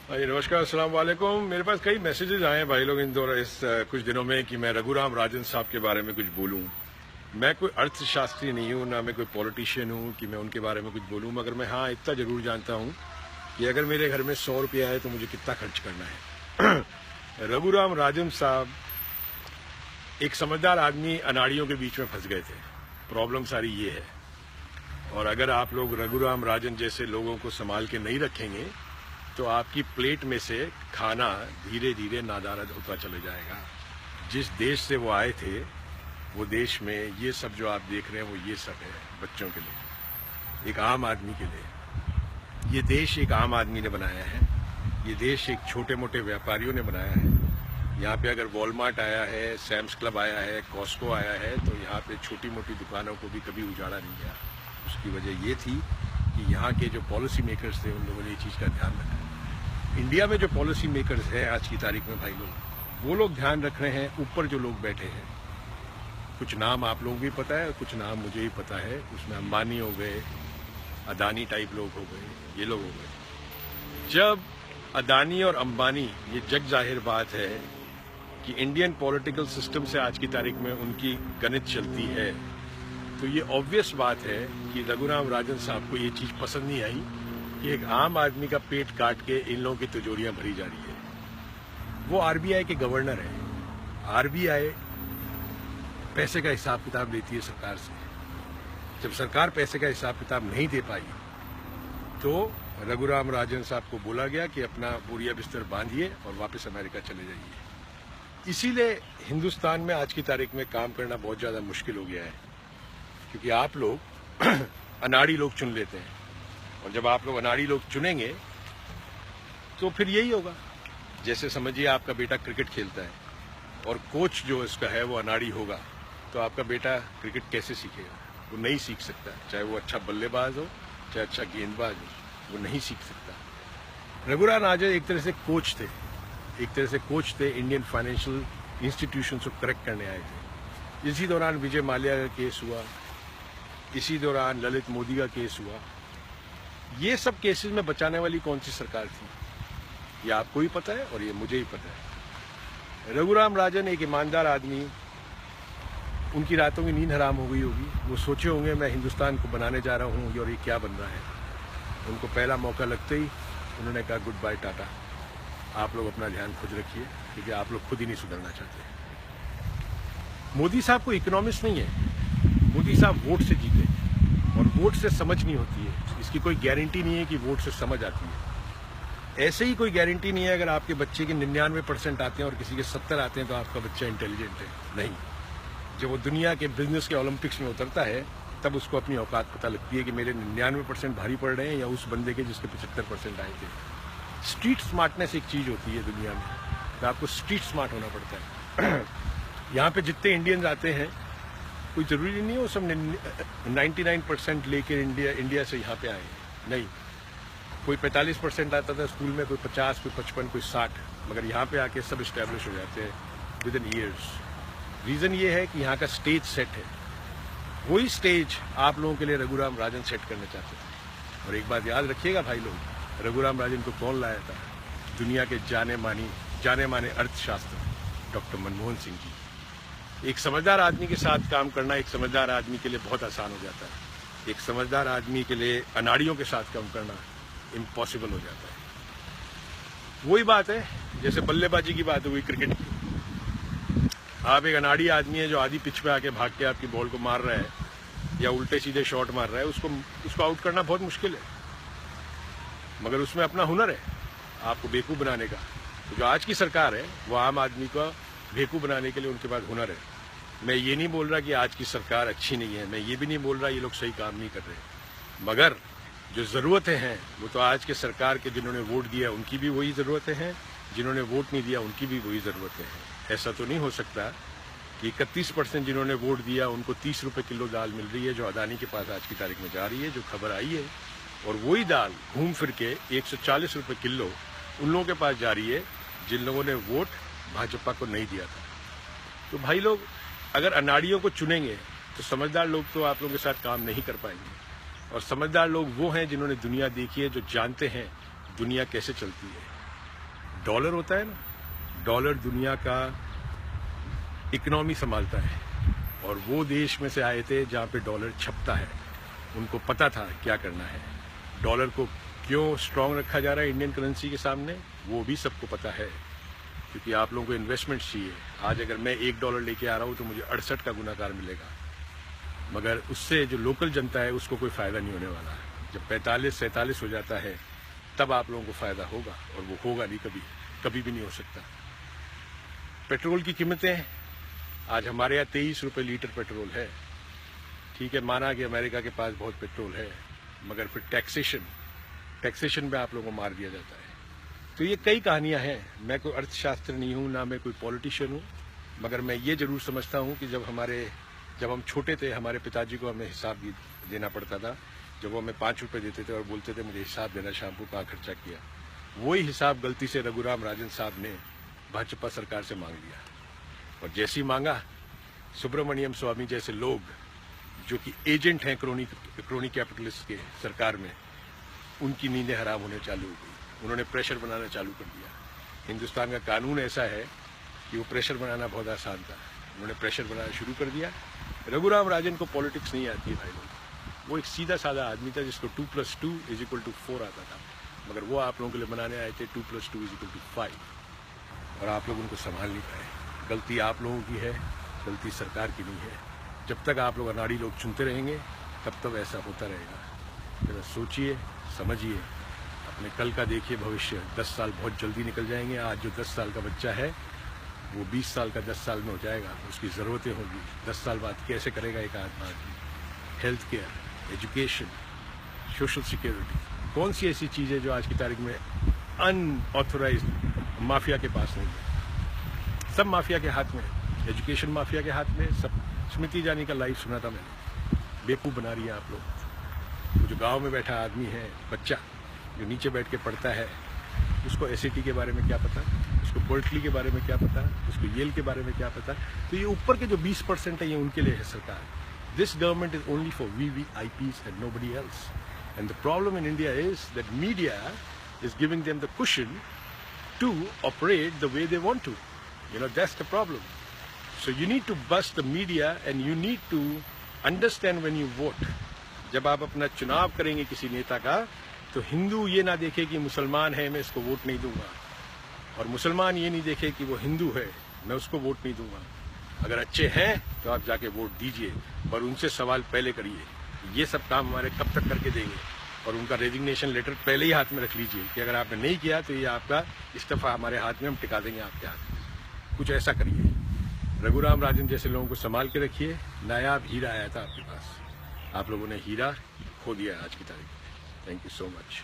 जी नमस्कार, अस्सलाम वालेकुम। मेरे पास कई मैसेजेस आए हैं भाई लोग इस कुछ दिनों में कि मैं रघुराम राजन साहब के बारे में कुछ बोलूं। मैं कोई अर्थशास्त्री नहीं हूं, ना मैं कोई पॉलिटिशियन हूं कि मैं उनके बारे में कुछ बोलूं, मगर मैं हाँ इतना जरूर जानता हूं कि अगर मेरे घर में 100 रुपया है तो मुझे कितना खर्च करना है। रघुराम राजन साहब एक समझदार आदमी अनाड़ियों के बीच में फंस गए थे। प्रॉब्लम सारी ये है, और अगर आप लोग रघुराम राजन जैसे लोगों को संभाल के नहीं रखेंगे तो आपकी प्लेट में से खाना धीरे धीरे नादारद होता चले जाएगा। जिस देश से वो आए थे वो देश में ये सब जो आप देख रहे हैं वो ये सब है बच्चों के लिए, एक आम आदमी के लिए। ये देश एक आम आदमी ने बनाया है, ये देश एक छोटे मोटे व्यापारियों ने बनाया है। यहाँ पे अगर वॉलमार्ट आया है, सैम्स क्लब आया है, कॉस्को आया है, तो यहाँ पे छोटी मोटी दुकानों को भी कभी उजाड़ा नहीं गया। उसकी वजह ये थी कि यहाँ के जो पॉलिसी मेकर्स थे उन लोगों ने ये चीज़ का ध्यान रखा। इंडिया में जो पॉलिसी मेकर्स हैं आज की तारीख में भाई लोग, वो लोग ध्यान रख रहे हैं। ऊपर जो लोग बैठे हैं, कुछ नाम आप लोगों को भी पता है, कुछ नाम मुझे भी पता है। उसमें अंबानी हो गए, अदानी टाइप लोग हो गए, ये लोग हो गए। जब अदानी और अंबानी, ये जग जाहिर बात है कि इंडियन पॉलिटिकल सिस्टम से आज की तारीख में उनकी गणित चलती है, तो ये ऑब्वियस बात है कि रघुराम राजन साहब को ये चीज पसंद नहीं आई कि एक आम आदमी का पेट काट के इन लोगों की तिजोरियां भरी जा रही है। वो आरबीआई के गवर्नर है। आरबीआई पैसे का हिसाब किताब लेती है सरकार से। जब सरकार पैसे का हिसाब किताब नहीं दे पाई तो रघुराम राजन साहब को बोला गया कि अपना बोरिया बिस्तर बांधिए और वापस अमेरिका चले जाइए। इसीलिए हिंदुस्तान में आज की तारीख में काम करना बहुत ज्यादा मुश्किल हो गया है, क्योंकि आप लोग अनाड़ी लोग चुन लेते हैं, और जब आप लोग अनाड़ी लोग चुनेंगे तो फिर यही होगा। जैसे समझिए आपका बेटा क्रिकेट खेलता है और कोच जो इसका है वो अनाड़ी होगा, तो आपका बेटा क्रिकेट कैसे सीखेगा? वो नहीं सीख सकता। चाहे वो अच्छा बल्लेबाज हो, चाहे अच्छा गेंदबाज हो, वो नहीं सीख सकता। रघुराम राजन एक तरह से कोच थे, इंडियन फाइनेंशियल इंस्टीट्यूशन को करेक्ट करने आए थे। इसी दौरान विजय माल्या का केस हुआ, इसी दौरान ललित मोदी का केस हुआ। ये सब केसेस में बचाने वाली कौन सी सरकार थी, ये आपको ही पता है और ये मुझे ही पता है। रघुराम राजन एक ईमानदार आदमी, उनकी रातों की नींद हराम हो गई होगी। वो सोचे होंगे मैं हिंदुस्तान को बनाने जा रहा हूँ और ये क्या बन रहा है। उनको पहला मौका लगते ही उन्होंने कहा गुड बाय टाटा, आप लोग अपना ध्यान खुद रखिए, क्योंकि आप लोग खुद ही नहीं सुधरना चाहते। मोदी साहब को इकोनॉमिस्ट नहीं है, मोदी साहब वोट से जीते, और वोट से समझ नहीं होती है। इसकी कोई गारंटी नहीं है कि वोट से समझ आती है। ऐसे ही कोई गारंटी नहीं है अगर आपके बच्चे के 99% आते हैं और किसी के 70 आते हैं तो आपका बच्चा इंटेलिजेंट है। नहीं, जब वो दुनिया के बिजनेस के ओलंपिक्स में उतरता है तब उसको अपनी औकात पता लगती है कि मेरे 99% भारी पड़ रहे हैं या उस बंदे के जिसके 75% आए थे। स्ट्रीट स्मार्टनेस एक चीज होती है दुनिया में, तो आपको स्ट्रीट स्मार्ट होना पड़ता है। यहाँ पे जितने इंडियंस आते हैं, कोई जरूरी नहीं है वो सब 99% लेकर इंडिया से यहाँ पे आए। नहीं, कोई 45% आता था स्कूल में, कोई 50, कोई 55, कोई 60, मगर यहाँ पे आके सब इस्टेब्लिश हो जाते हैं विद इन ईयर्स। रीजन ये है कि यहाँ का स्टेज सेट है। वही स्टेज आप लोगों के लिए रघुराम राजन सेट करना चाहते थे। और एक बात याद रखिएगा भाई लोग, रघुराम राजन को कौन लाया था? दुनिया के जाने माने अर्थशास्त्र डॉक्टर मनमोहन सिंह जी। एक समझदार आदमी के साथ काम करना एक समझदार आदमी के लिए बहुत आसान हो जाता है। एक समझदार आदमी के लिए अनाड़ियों के साथ काम करना इम्पॉसिबल हो जाता है। वही बात है जैसे बल्लेबाजी की बात हुई क्रिकेट की। आप एक अनाड़ी आदमी है जो आधी पिच पे आके भाग के आपकी बॉल को मार रहा है या उल्टे सीधे शॉट मार रहा है, उसको आउट करना बहुत मुश्किल है, मगर उसमें अपना हुनर है आपको बेवकूफ बनाने का। तो जो आज की सरकार है वो आम आदमी का बेवकूफ बनाने के लिए उनके पास हुनर है। मैं ये नहीं बोल रहा कि आज की सरकार अच्छी नहीं है, मैं ये भी नहीं बोल रहा ये लोग सही काम नहीं कर रहे, मगर जो जरूरतें हैं वो तो आज के सरकार के जिन्होंने वोट दिया उनकी भी वही जरूरतें हैं, जिन्होंने वोट नहीं दिया उनकी भी वही जरूरतें हैं। ऐसा तो नहीं हो सकता कि 31% जिन्होंने वोट दिया उनको 30 रुपए किलो दाल मिल रही है जो अदानी के पास आज की तारीख में जा रही है, जो खबर आई है, और वही दाल घूम फिर के 140 रुपए किलो उन लोगों के पास जा रही है जिन लोगों ने वोट भाजपा को नहीं दिया था। तो भाई लोग अगर अनाड़ियों को चुनेंगे तो समझदार लोग तो आप लोगों के साथ काम नहीं कर पाएंगे, और समझदार लोग वो हैं जिन्होंने दुनिया देखी है, जो जानते हैं दुनिया कैसे चलती है। डॉलर होता है ना, डॉलर दुनिया का इकोनॉमी संभालता है, और वो देश में से आए थे जहाँ पे डॉलर छपता है। उनको पता था क्या करना है। डॉलर को क्यों स्ट्रांग रखा जा रहा है इंडियन करेंसी के सामने, वो भी सबको पता है, क्योंकि आप लोगों को इन्वेस्टमेंट चाहिए। आज अगर मैं $1 लेके आ रहा हूँ तो मुझे 68 का गुनाकार मिलेगा, मगर उससे जो लोकल जनता है उसको कोई फायदा नहीं होने वाला। जब 45-47 हो जाता है तब आप लोगों को फायदा होगा, और वो होगा नहीं, कभी भी नहीं हो सकता। पेट्रोल की कीमतें आज हमारे यहाँ 23 रुपये लीटर पेट्रोल है। ठीक है, माना कि अमेरिका के पास बहुत पेट्रोल है, मगर फिर टैक्सेशन पे आप लोगों को मार दिया जाता है। तो ये कई कहानियां हैं। मैं कोई अर्थशास्त्र नहीं हूँ, ना मैं कोई पॉलिटिशियन हूँ, मगर मैं ये जरूर समझता हूँ कि जब हम छोटे थे, हमारे पिताजी को हमें हिसाब देना पड़ता था। जब वो हमें 5 रुपये देते थे और बोलते थे मुझे हिसाब देना, शैम्पू कहाँ खर्चा किया, वही हिसाब गलती से रघुराम राजन साहब ने भाजपा सरकार से मांग लिया। और जैसे ही मांगा, सुब्रमण्यम स्वामी जैसे लोग जो कि एजेंट हैं क्रोनी कैपिटलिस्ट के सरकार में, उनकी नींदें हराम होने चालू हो गई। उन्होंने प्रेशर बनाना चालू कर दिया। हिंदुस्तान का कानून ऐसा है कि वो प्रेशर बनाना बहुत आसान था। उन्होंने प्रेशर बनाना शुरू कर दिया। रघुराम राजन को पॉलिटिक्स नहीं आती है भाई लोग। वो एक सीधा साधा आदमी था जिसको 2+2 = 4 आता था, मगर वो आप लोगों के लिए बनाने आए थे 2+2 = 5, और आप लोग उनको संभाल नहीं पाए। गलती आप लोगों की है, गलती सरकार की नहीं है। जब तक आप लोग अनाड़ी लोग चुनते रहेंगे तब तक ऐसा होता रहेगा। जरा सोचिए, समझिए, अपने कल का देखिए भविष्य। 10 साल बहुत जल्दी निकल जाएंगे। आज जो 10 साल का बच्चा है वो 20 साल का 10 साल में हो जाएगा। उसकी ज़रूरतें होगी 10 साल बाद। कैसे करेगा एक आदमी? Health care, education, social security, कौन सी ऐसी चीज़ है जो आज की तारीख में अनऑथोराइज्ड माफिया के पास नहीं है? सब माफिया के हाथ में है। एजुकेशन माफिया के हाथ में सब। स्मृति ईरानी का लाइव सुना था मैंने। बेवकूफ़ बना रही है आप लोग। वो जो गांव में बैठा आदमी है, बच्चा जो नीचे बैठ के पढ़ता है, उसको एसएटी के बारे में क्या पता, उसको बर्कली के बारे में क्या पता, उसको येल के बारे में क्या पता। तो ये ऊपर के जो 20% है, ये उनके लिए है सरकार। This government is only for VVIPs and nobody else. And the problem in India is that media is giving them the cushion to operate the way they want to. That's the problem. So you need to bust the media and you need to understand when you vote. जब आप अपना चुनाव करेंगे किसी नेता का, तो हिंदू ये ना देखे कि मुसलमान है मैं इसको वोट नहीं दूंगा, और मुसलमान ये नहीं देखे कि वो हिंदू है मैं उसको वोट नहीं दूंगा। अगर अच्छे हैं तो आप जाके वोट दीजिए, पर उनसे सवाल पहले करिए। ये सब काम हमारे कब तक करके देंगे? और उनका रेजिग्नेशन लेटर पहले ही हाथ में रख लीजिए कि अगर आपने नहीं किया तो ये आपका इस्तीफा हमारे हाथ में, हम टिका देंगे आपके हाथ में। कुछ ऐसा करिए। रघुराम राजन जैसे लोगों को संभाल के रखिए। नायाब हीरा आया था आपके पास, आप लोगों ने हीरा खो दिया आज की तारीख में। Thank you so much.